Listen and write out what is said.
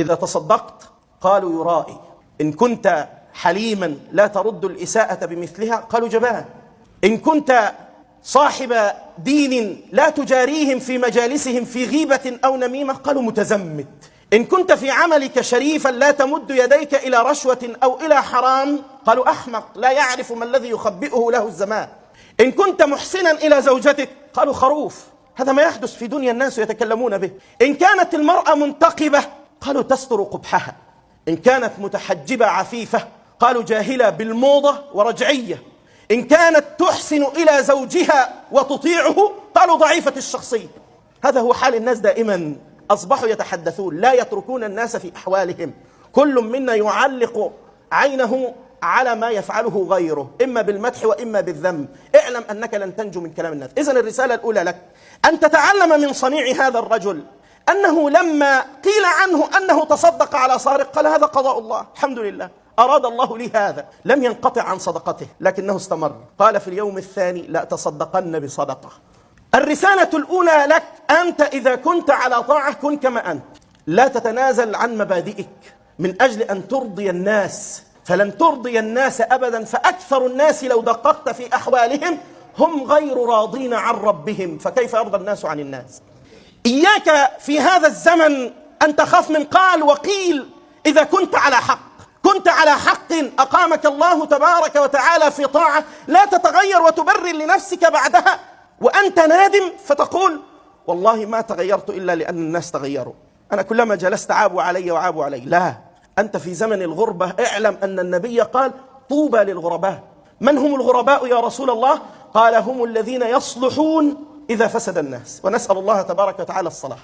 إذا تصدقت قالوا يرائي، إن كنت حليما لا ترد الإساءة بمثلها قالوا جبان، إن كنت صاحب دين لا تجاريهم في مجالسهم في غيبة أو نميمة قالوا متزمت، إن كنت في عملك شريفا لا تمد يديك إلى رشوة أو إلى حرام قالوا أحمق لا يعرف ما الذي يخبئه له الزمان، إن كنت محسنا إلى زوجتك قالوا خروف، هذا ما يحدث في دنيا الناس يتكلمون به، إن كانت المرأة منتقبة قالوا تستر قبحها، إن كانت متحجبة عفيفة قالوا جاهلة بالموضة ورجعية، إن كانت تحسن إلى زوجها وتطيعه قالوا ضعيفة الشخصية. هذا هو حال الناس دائما، أصبحوا يتحدثون لا يتركون الناس في أحوالهم، كل منا يعلق عينه على ما يفعله غيره إما بالمدح وإما بالذم. اعلم أنك لن تنجو من كلام الناس. إذن الرسالة الأولى لك أن تتعلم من صنيع هذا الرجل أنه لما قيل عنه أنه تصدق على سارق قال هذا قضاء الله، الحمد لله أراد الله لي هذا، لم ينقطع عن صدقته لكنه استمر، قال في اليوم الثاني لا تصدقن بصدقة. الرسالة الأولى لك أنت إذا كنت على طاعة كن كما أنت، لا تتنازل عن مبادئك من أجل أن ترضي الناس، فلن ترضي الناس أبدا، فأكثر الناس لو دققت في أحوالهم هم غير راضين عن ربهم، فكيف يرضى الناس عن الناس؟ إياك في هذا الزمن أن تخاف من قال وقيل. إذا كنت على حق، كنت على حق أقامك الله تبارك وتعالى في طاعة، لا تتغير وتبرر لنفسك بعدها وأنت نادم فتقول والله ما تغيرت إلا لأن الناس تغيروا، أنا كلما جلست عابوا علي وعابوا علي. لا، أنت في زمن الغربة اعلم أن النبي قال طوبى للغرباء. من هم الغرباء يا رسول الله؟ قال هم الذين يصلحون إذا فسد الناس، ونسأل الله تبارك وتعالى الصلاح.